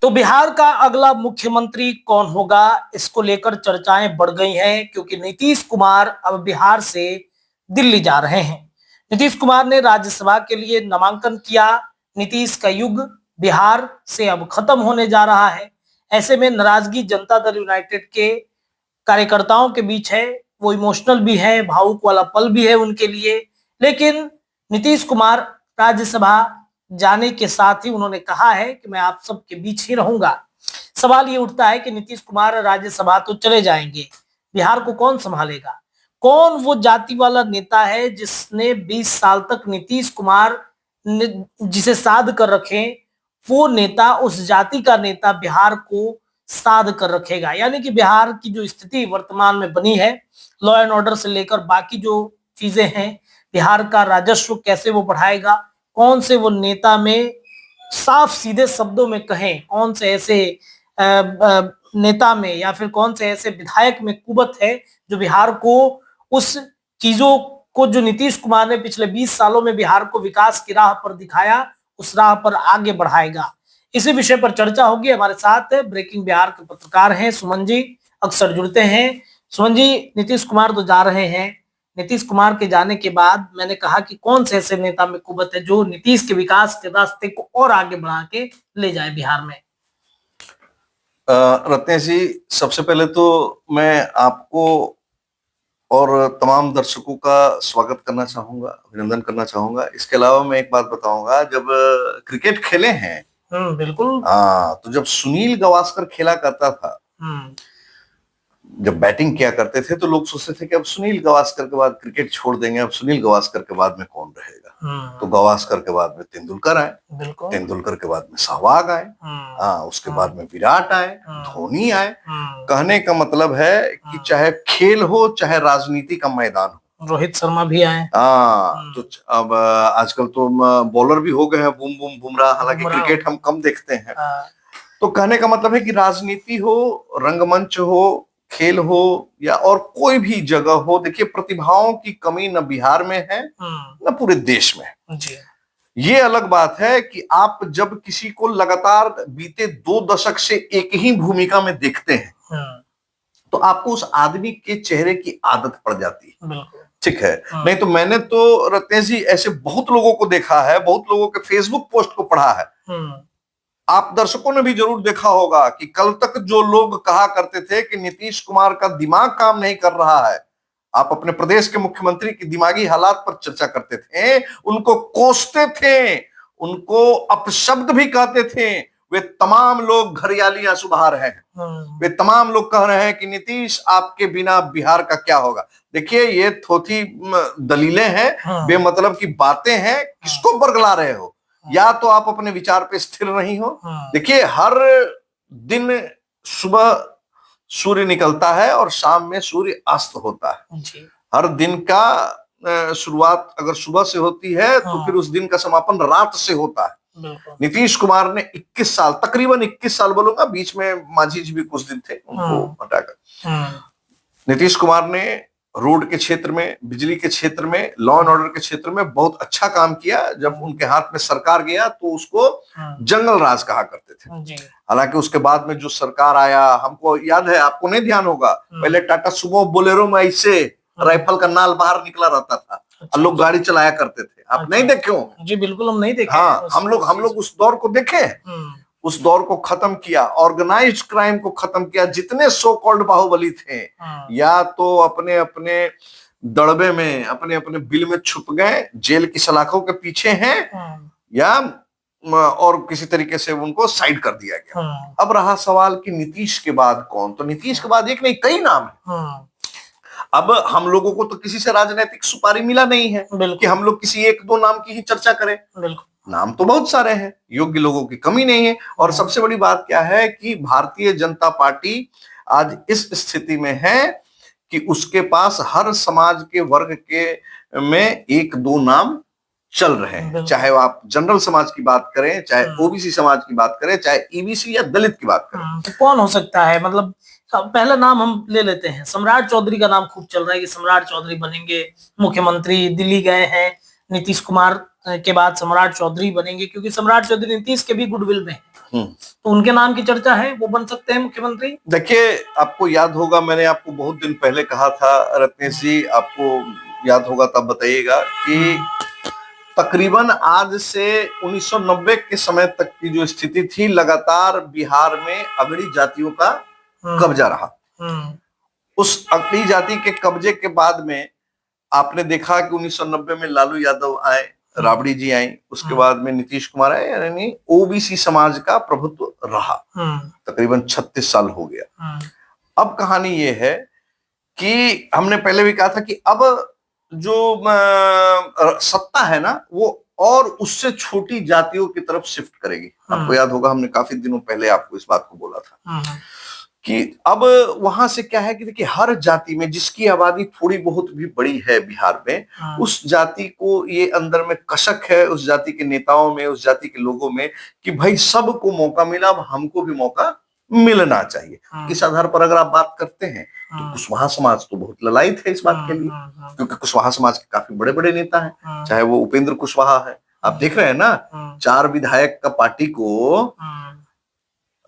तो बिहार का अगला मुख्यमंत्री कौन होगा, इसको लेकर चर्चाएं बढ़ गई हैं, क्योंकि नीतीश कुमार अब बिहार से दिल्ली जा रहे हैं। नीतीश कुमार ने राज्यसभा के लिए नामांकन किया। नीतीश का युग बिहार से अब खत्म होने जा रहा है। ऐसे में नाराजगी जनता दल यूनाइटेड के कार्यकर्ताओं के बीच है। वो इमोशनल भी है, भावुक वाला पल भी है उनके लिए। लेकिन नीतीश कुमार राज्यसभा जाने के साथ ही उन्होंने कहा है कि मैं आप सबके बीच ही रहूंगा। सवाल ये उठता है कि नीतीश कुमार राज्यसभा तो चले जाएंगे, बिहार को कौन संभालेगा? कौन वो जाति वाला नेता है जिसने 20 साल तक नीतीश कुमार जिसे साध कर रखे, वो नेता, उस जाति का नेता बिहार को साध कर रखेगा? यानी कि बिहार की जो स्थिति वर्तमान में बनी है, लॉ एंड ऑर्डर से लेकर बाकी जो चीजें हैं, बिहार का राजस्व कैसे वो बढ़ाएगा, कौन से वो नेता में, साफ सीधे शब्दों में कहें, कौन से ऐसे नेता में या फिर कौन से ऐसे विधायक में कुवत है जो बिहार को उस चीजों को जो नीतीश कुमार ने पिछले 20 सालों में बिहार को विकास की राह पर दिखाया, उस राह पर आगे बढ़ाएगा। इसी विषय पर चर्चा होगी। हमारे साथ ब्रेकिंग बिहार के पत्रकार हैं सुमन जी, अक्सर जुड़ते हैं। सुमन जी, नीतीश कुमार तो जा रहे हैं, नीतीश कुमार के जाने के बाद मैंने कहा कि कौन से ऐसे नेता में कुवत है जो नीतीश के विकास के रास्ते को और आगे बढ़ा के ले जाए बिहार में? रत्नेश जी, सबसे पहले तो मैं आपको और तमाम दर्शकों का स्वागत करना चाहूंगा, अभिनंदन करना चाहूंगा। इसके अलावा मैं एक बात बताऊंगा, जब क्रिकेट खेले हैं, बिल्कुल, तो जब सुनील गावस्कर खेला करता था, जब बैटिंग किया करते थे तो लोग सोचते थे कि अब सुनील गावस्कर के बाद क्रिकेट छोड़ देंगे, अब सुनील गावस्कर के बाद में कौन रहेगा। तो गावस्कर के बाद में तेंदुलकर आए, तेंदुलकर के बाद में सहवाग आए, उसके बाद में विराट आए, धोनी आए। कहने का मतलब है कि चाहे खेल हो चाहे राजनीति का मैदान हो, रोहित शर्मा भी आए। तो अब आजकल तो बॉलर भी हो गए हैं, बूम बूम बुमराह, हालांकि क्रिकेट हम कम देखते हैं। तो कहने का मतलब है कि राजनीति हो, रंगमंच हो, खेल हो या और कोई भी जगह हो, देखिए प्रतिभाओं की कमी न बिहार में है न पूरे देश में जी। ये अलग बात है कि आप जब किसी को लगातार बीते 2 दशक से एक ही भूमिका में देखते हैं तो आपको उस आदमी के चेहरे की आदत पड़ जाती है, ठीक है। नहीं तो मैंने तो रत्नेश जी ऐसे बहुत लोगों को देखा है, बहुत लोगों के फेसबुक पोस्ट को पढ़ा है। आप दर्शकों ने भी जरूर देखा होगा कि कल तक जो लोग कहा करते थे कि नीतीश कुमार का दिमाग काम नहीं कर रहा है, आप अपने प्रदेश के मुख्यमंत्री की दिमागी हालात पर चर्चा करते थे, उनको कोसते थे, उनको अपशब्द भी कहते थे, वे तमाम लोग घरियालियां सुबह रहे हैं। वे तमाम लोग कह रहे हैं कि नीतीश आपके बिना बिहार का क्या होगा। देखिए, ये थोथी दलीलें हैं, बेमतलब की बातें हैं, किसको बरगला रहे हो? या तो आप अपने विचार पे स्थिर नहीं हो। देखिए, हर दिन सुबह सूर्य निकलता है और शाम में सूर्य अस्त होता है। हर दिन का शुरुआत अगर सुबह से होती है तो फिर उस दिन का समापन रात से होता है। नीतीश कुमार ने 21 साल, तकरीबन 21 साल बोलूंगा, बीच में मांझी जी भी कुछ दिन थे, उनको हटाकर, नीतीश कुमार ने रोड के क्षेत्र में, बिजली के क्षेत्र में, लॉ एंड ऑर्डर के क्षेत्र में बहुत अच्छा काम किया। जब उनके हाथ में सरकार गया तो उसको जंगल राज कहा करते थे। हालांकि उसके बाद में जो सरकार आया, हमको याद है, आपको नहीं ध्यान होगा, पहले टाटा सुमो बोलेरो में ऐसे राइफल का नाल बाहर निकला रहता था और लोग गाड़ी चलाया करते थे। आप नहीं देखे होंगे? जी बिल्कुल, हम नहीं देखे। हाँ, हम लोग उस दौर को देखे, उस दौर को खत्म किया, ऑर्गेनाइज्ड क्राइम को खत्म किया। जितने सो कॉल्ड बाहुबली थे, या तो अपने अपने दड़बे में, अपने अपने बिल में छुप गए, जेल की सलाखों के पीछे हैं, या और किसी तरीके से उनको साइड कर दिया गया। अब रहा सवाल कि नीतीश के बाद कौन, तो नीतीश के बाद एक नहीं कई नाम है। अब हम लोगों को तो किसी से राजनीतिक सुपारी मिला नहीं है कि हम लोग किसी 1-2 नाम की ही चर्चा करें। नाम तो बहुत सारे हैं, योग्य लोगों की कमी नहीं है। और सबसे बड़ी बात क्या है कि भारतीय जनता पार्टी आज इस स्थिति में है कि उसके पास हर समाज के वर्ग के में 1-2 नाम चल रहे हैं। चाहे आप जनरल समाज की बात करें, चाहे ओबीसी समाज की बात करें, चाहे ईबीसी या दलित की बात करें। तो कौन हो सकता है? मतलब पहला नाम हम ले लेते हैं, सम्राट चौधरी का नाम खूब चल रहा है कि सम्राट चौधरी बनेंगे मुख्यमंत्री। दिल्ली गए हैं नीतीश कुमार, के बाद सम्राट चौधरी बनेंगे, क्योंकि सम्राट चौधरी नीतीश के भी गुडविल में है, हम्म। तो उनके नाम की चर्चा है, वो बन सकते हैं मुख्यमंत्री। देखिए, आपको याद होगा, मैंने आपको बहुत दिन पहले कहा था रत्नेश जी, आपको याद होगा तब बताइएगा कि तकरीबन आज से 1990 के समय तक की जो स्थिति थी, लगातार बिहार में अगड़ी जातियों का कब्जा रहा। उस अगड़ी जाति के कब्जे के बाद में आपने देखा कि 1990 में लालू यादव आए, राबड़ी जी आई, उसके बाद में नीतीश कुमार आए, यानी ओबीसी समाज का प्रभुत्व रहा। तकरीबन 36 साल हो गया। अब कहानी ये है कि हमने पहले भी कहा था कि अब जो सत्ता है ना, वो और उससे छोटी जातियों की तरफ शिफ्ट करेगी। आपको याद होगा, हमने काफी दिनों पहले आपको इस बात को बोला था कि अब वहां से क्या है कि देखिए, हर जाति में जिसकी आबादी थोड़ी बहुत भी बड़ी है बिहार में, उस जाति को ये अंदर में कसक है, उस जाति के नेताओं में, उस जाति के लोगों में, कि भाई सबको मौका मिला, अब हमको भी मौका मिलना चाहिए। इस आधार पर अगर आप बात करते हैं तो कुशवाहा समाज तो बहुत ललायत है इस बात के लिए, क्योंकि कुशवाहा समाज के काफी बड़े बड़े नेता हैं, चाहे वो उपेंद्र कुशवाहा है, आप देख रहे हैं ना, 4 विधायक का पार्टी को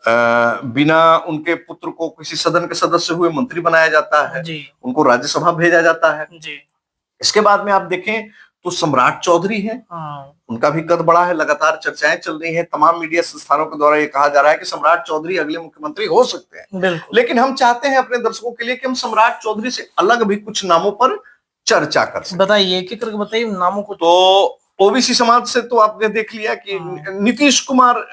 बिना उनके पुत्र को किसी सदन के सदस्य हुए मंत्री बनाया जाता है, उनको राज्यसभा भेजा जाता है। इसके बाद में आप देखें तो सम्राट चौधरी हैं, उनका भी कद बड़ा है, लगातार चर्चाएं चल रही हैं, तमाम मीडिया संस्थानों के द्वारा ये कहा जा रहा है कि सम्राट चौधरी अगले मुख्यमंत्री हो सकते हैं। लेकिन हम चाहते हैं अपने दर्शकों के लिए कि हम सम्राट चौधरी से अलग भी कुछ नामों पर चर्चा कर सकें। बताइए, एक एक करके बताइए नामों को। तो ओबीसी समाज से तो आपने देख लिया कि नीतीश कुमार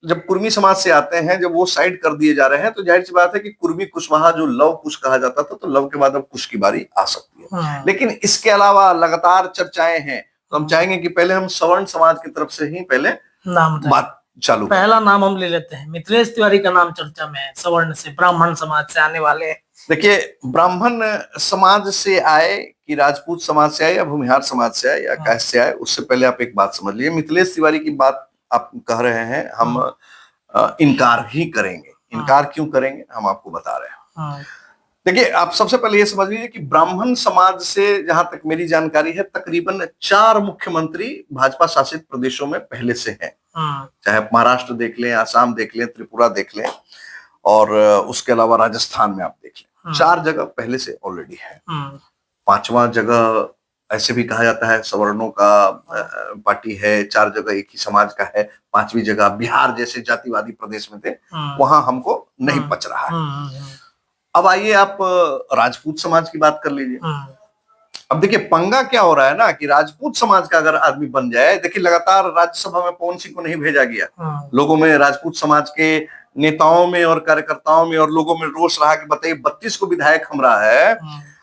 जब कुर्मी समाज से आते हैं, जब वो साइड कर दिए जा रहे हैं, तो जाहिर सी बात है कि कुर्मी कुशवाहा जो लव कुश कहा जाता था, तो लव के बाद अब कुश की बारी आ सकती है। लेकिन इसके अलावा लगातार चर्चाएं हैं, तो हम चाहेंगे कि पहले हम सवर्ण समाज की तरफ से ही पहले नाम बात चालू। पहला नाम हम ले लेते हैं, मिथिलेश तिवारी का नाम चर्चा में है, सवर्ण से, ब्राह्मण समाज से आने वाले। देखिए, ब्राह्मण समाज से आए कि राजपूत समाज से आए या भूमिहार समाज से आए या कैसे से आए, उससे पहले आप एक बात समझ लीजिए, मिथिलेश तिवारी की बात आप कह रहे हैं, हम इनकार ही करेंगे। इनकार क्यों करेंगे, हम आपको बता रहे हैं। देखिए, आप सबसे पहले ये समझ लीजिए कि ब्राह्मण समाज से जहां तक मेरी जानकारी है, तकरीबन 4 मुख्यमंत्री भाजपा शासित प्रदेशों में पहले से हैं, चाहे महाराष्ट्र देख लें, आसाम देख लें, त्रिपुरा देख लें, और उसके अलावा राजस्थान में आप देख लें, 4 जगह पहले से ऑलरेडी है। 5वां जगह ऐसे भी कहा जाता है सवर्णों का पार्टी है, 4 जगह एक ही समाज का है, 5वीं जगह बिहार जैसे जातिवादी प्रदेश में थे, वहां हमको नहीं पच रहा है। अब आइए आप राजपूत समाज की बात कर लीजिए। अब देखिए, पंगा क्या हो रहा है ना कि राजपूत समाज का अगर आदमी बन जाए, देखिए लगातार राज्यसभा में पवन सिंह को नहीं भेजा गया, लोगों में, राजपूत समाज के नेताओं में और कार्यकर्ताओं में और लोगों में रोष रहा कि बताइए 32 को विधायक हमरा है,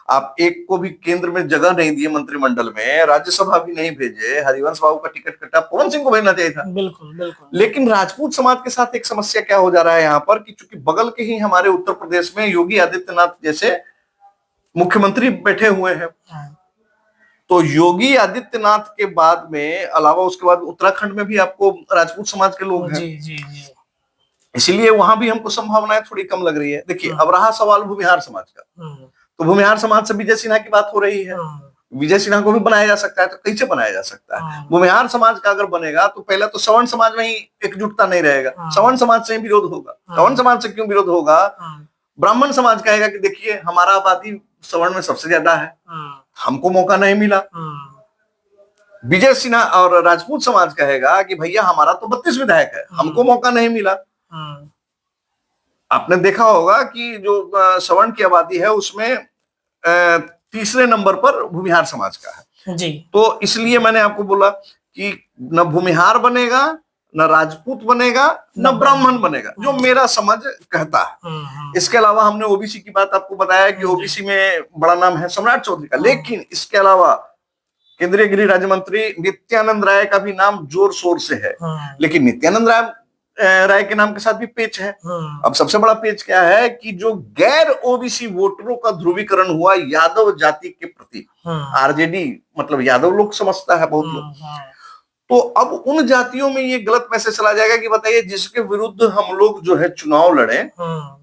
आप एक को भी केंद्र में जगह नहीं दिए, मंत्रिमंडल में राज्यसभा भी नहीं भेजे, हरिवंश बाबू का टिकट कटा, पवन सिंह को भेजना चाहिए था। बिल्कुल बिल्कुल। लेकिन राजपूत समाज के साथ एक समस्या क्या हो जा रहा है यहाँ पर कि चूंकि बगल के ही हमारे उत्तर प्रदेश में योगी आदित्यनाथ जैसे मुख्यमंत्री बैठे हुए हैं, तो योगी आदित्यनाथ के बाद में अलावा उसके बाद उत्तराखंड में भी आपको राजपूत समाज के लोग हैं। जी। इसलिए वहां भी हमको संभावनाएं थोड़ी कम लग रही है। देखिए, अब रहा सवाल भूमिहार समाज का, तो भूमिहार समाज से विजय सिन्हा की बात हो रही है। विजय सिन्हा को भी बनाया जा सकता है, तो कैसे बनाया जा सकता है? भूमिहार समाज का अगर बनेगा तो पहले तो सवर्ण समाज में ही एकजुटता नहीं रहेगा, सवर्ण समाज से ही विरोध होगा। सवर्ण समाज से क्यों विरोध होगा? ब्राह्मण समाज कहेगा कि देखिए, हमारा आबादी सवर्ण में सबसे ज्यादा है, हमको मौका नहीं मिला। विजय सिन्हा और राजपूत समाज कहेगा कि भैया हमारा तो 32 विधायक है, हमको मौका नहीं मिला। आपने देखा होगा कि जो सवर्ण की आबादी है उसमें तीसरे नंबर पर भूमिहार समाज का है जी। तो इसलिए मैंने आपको बोला कि न भूमिहार बनेगा, न राजपूत बनेगा, न ब्राह्मण बनेगा, जो मेरा समझ कहता है। इसके अलावा हमने ओबीसी की बात आपको बताया कि ओबीसी में बड़ा नाम है सम्राट चौधरी का, लेकिन इसके अलावा केंद्रीय गृह राज्य मंत्री नित्यानंद राय का भी नाम जोर शोर से है। लेकिन नित्यानंद राय के नाम के साथ भी पेच है। अब सबसे बड़ा पेच क्या है कि जो गैर ओबीसी वोटरों का ध्रुवीकरण हुआ यादव जाति के प्रति, आरजेडी मतलब यादव लोग समझता है बहुत लोग, तो अब उन जातियों में ये गलत मैसेज चला जाएगा कि बताइए जिसके विरुद्ध हम लोग जो है चुनाव लड़े,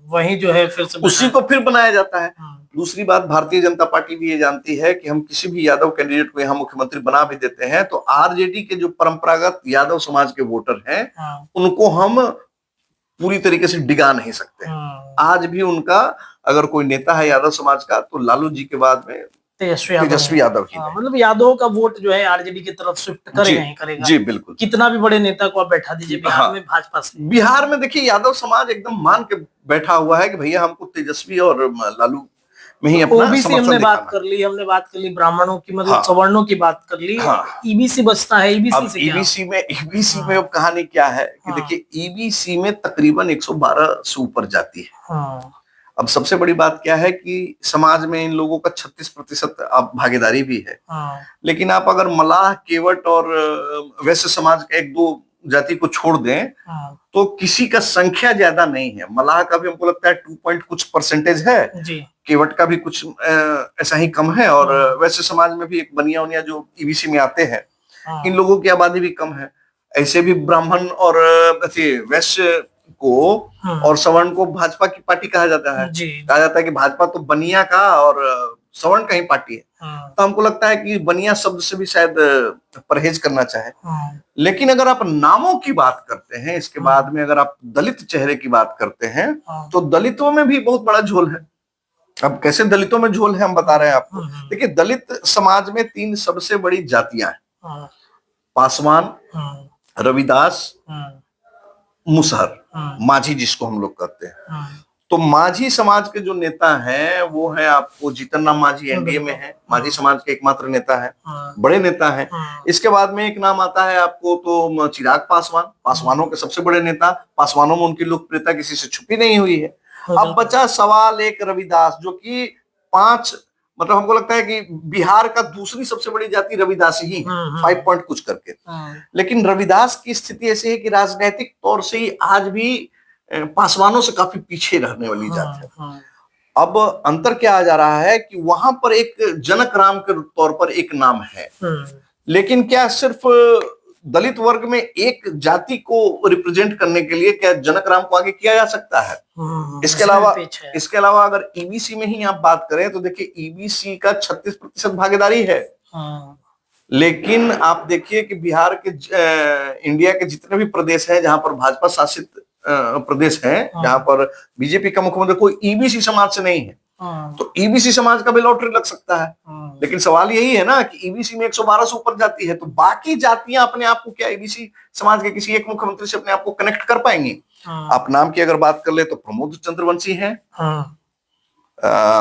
वही जो है फिर से उसी को फिर बनाया जाता है। दूसरी बात, भारतीय जनता पार्टी भी ये जानती है कि हम किसी भी यादव कैंडिडेट को यहाँ मुख्यमंत्री बना भी देते हैं तो आरजेडी के जो परंपरागत यादव समाज के वोटर हैं उनको हम पूरी तरीके से डिगा नहीं सकते। आज भी उनका अगर कोई नेता है यादव समाज का तो लालू जी के बाद में तेजस्वी यादव ही। मतलब यादव का वोट जो है आरजेडी की तरफ शिफ्ट करेगा ही करेगा। जी बिल्कुल। कितना भी बड़े नेता को आप बैठा दीजिए बिहार में भाजपा से। बिहार में देखिए यादव समाज एकदम मान के बैठा हुआ है कि भैया हमको तेजस्वी और लालू में ही अपना ओबीसी हमने बात कर ली, ब्राह्मणों की मतलब सवर्णों की बात कर ली। ईबीसी बचता है, ईबीसी से ईबीसी में अब कहानी क्या है कि देखिए ईबीसी में तकरीबन 112 से ऊपर जाती है। अब सबसे बड़ी बात क्या है कि समाज में इन लोगों का 36% अब भागीदारी भी है। लेकिन आप अगर मलाह, केवट और वैश्य समाज का एक दो जाति को छोड़ दें तो किसी का संख्या ज्यादा नहीं है। मलाह का भी हमको लगता है 2 पॉइंट कुछ परसेंटेज है, केवट का भी कुछ ऐसा ही कम है, और वैश्य समाज में भी एक बनिया उनिया जो ईबीसी में आते हैं इन लोगों की आबादी भी कम है। ऐसे भी ब्राह्मण और वैश्य को और सवर्ण को भाजपा की पार्टी कहा जाता है। कहा जाता है कि भाजपा तो बनिया का और सवर्ण का ही पार्टी है। तो हमको लगता है कि बनिया शब्द से भी शायद परहेज करना चाहे। लेकिन अगर आप नामों की बात करते हैं, इसके बाद में अगर आप दलित चेहरे की बात करते हैं तो दलितों में भी बहुत बड़ा झोल है। अब कैसे दलितों में झोल है हम बता रहे हैं आपको। देखिए दलित समाज में 3 सबसे बड़ी जातियां हैं, पासवान, रविदास, मुसहर, माझी जिसको हम लोग कहते हैं। तो माझी समाज के जो नेता हैं वो है आपको जीतन राम माझी, एनडीए में है, माझी समाज के एकमात्र नेता है, बड़े नेता है। इसके बाद में एक नाम आता है आपको तो चिराग पासवान, पासवानों के सबसे बड़े नेता। पासवानों में उनकी लोकप्रियता किसी से छुपी नहीं हुई है। अब बचा सवाल एक रविदास, जो कि 5 मतलब हमको लगता है कि बिहार का दूसरी सबसे बड़ी जाति रविदासी ही 5 पॉइंट कुछ करके। लेकिन रविदास की स्थिति ऐसी है कि राजनीतिक तौर से ही आज भी पासवानों से काफी पीछे रहने वाली जाति है। अब अंतर क्या आ जा रहा है कि वहां पर एक जनक राम के तौर पर एक नाम है, लेकिन क्या सिर्फ दलित वर्ग में एक जाति को रिप्रेजेंट करने के लिए क्या जनक राम को आगे किया जा सकता है? इसके अलावा अगर ईबीसी में ही आप बात करें तो देखिए ईबीसी का 36% भागीदारी है। लेकिन आप देखिए कि बिहार के इंडिया के जितने भी प्रदेश हैं जहां पर भाजपा शासित प्रदेश हैं, जहां पर बीजेपी का मुख्यमंत्री कोई ईबीसी समाज से नहीं है, तो ईबीसी समाज का भी लॉटरी लग सकता है। लेकिन सवाल यही है ना कि ईबीसी में 112 से ऊपर जाती है, तो बाकी जातियां अपने आप को क्या ईबीसी समाज के किसी एक मुख्यमंत्री से अपने आप को कनेक्ट कर पाएंगी? आप नाम की अगर बात कर ले तो प्रमोद चंद्रवंशी हैं,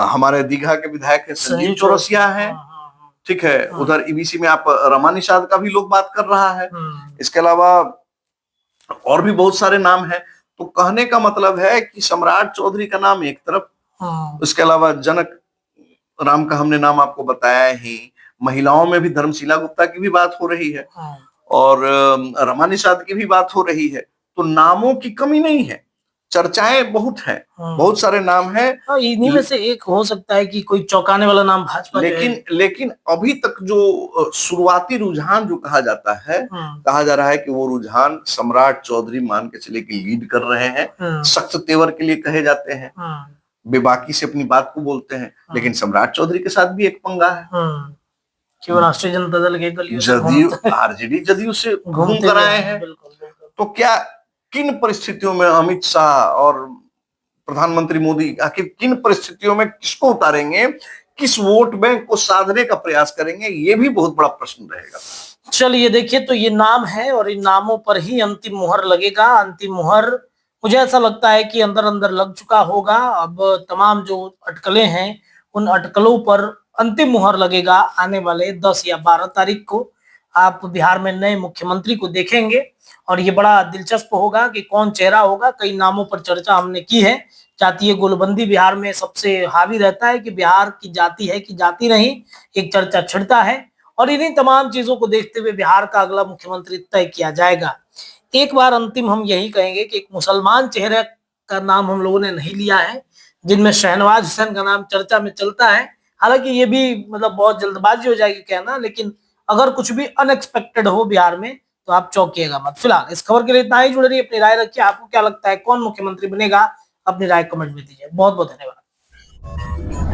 हमारे दीघा के विधायक है संजीव चौरसिया है, ठीक है। उधर ईबीसी में आप रमा निषाद का भी लोग बात कर रहा है। इसके अलावा और भी बहुत सारे नाम हैं। तो कहने का मतलब है कि सम्राट चौधरी का नाम एक तरफ, उसके अलावा जनक राम का हमने नाम आपको बताया ही। महिलाओं में भी धर्मशीला गुप्ता की भी बात हो रही है और रमा निषाद की भी बात हो रही है। तो नामों की कमी नहीं है, चर्चाएं बहुत हैं, बहुत सारे नाम हैं। इन्हीं में से एक हो सकता है कि कोई चौंकाने वाला नाम भाजपा। लेकिन अभी तक जो शुरुआती रुझान जो कहा जाता है, कहा जा रहा है कि वो रुझान सम्राट चौधरी मान के चले कि लीड कर रहे हैं। सख्त तेवर के लिए कहे जाते हैं, बेबाकी से अपनी बात को बोलते हैं। लेकिन सम्राट चौधरी के साथ भी एक पंगा है कि वो राष्ट्रीय जनता दल के जदयू आरजेडी जदयू से घूम कर आए हैं। तो क्या किन परिस्थितियों में अमित शाह और प्रधानमंत्री मोदी आखिर किन परिस्थितियों में किसको उतारेंगे, किस वोट बैंक को साधने का प्रयास करेंगे, ये भी बहुत बड़ा प्रश्न रहेगा। चलिए देखिए, तो ये नाम है और इन नामों पर ही अंतिम मुहर लगेगा। अंतिम मुहर मुझे ऐसा लगता है कि अंदर अंदर लग चुका होगा। अब तमाम जो अटकलें हैं उन अटकलों पर अंतिम मुहर लगेगा। आने वाले 10 या 12 तारीख को आप बिहार में नए मुख्यमंत्री को देखेंगे और ये बड़ा दिलचस्प होगा कि कौन चेहरा होगा। कई नामों पर चर्चा हमने की है। जातीय गोलबंदी बिहार में सबसे हावी रहता है कि बिहार की जाति है कि जाति नहीं, एक चर्चा छिड़ता है। और इन्हीं तमाम चीजों को देखते हुए बिहार का अगला मुख्यमंत्री तय किया जाएगा। एक बार अंतिम हम यही कहेंगे कि एक मुसलमान चेहरे का नाम हम लोगों ने नहीं लिया है, जिनमें शहनवाज हुसैन का नाम चर्चा में चलता है। हालांकि ये भी मतलब बहुत जल्दबाजी हो जाएगी कहना, लेकिन अगर कुछ भी अनएक्सपेक्टेड हो बिहार में तो आप चौंकिएगा मत। फिलहाल इस खबर के लिए इतना ही। जुड़े रहिए, अपनी राय रखिए। आपको क्या लगता है कौन मुख्यमंत्री बनेगा, अपनी राय कमेंट में दीजिए। बहुत बहुत धन्यवाद।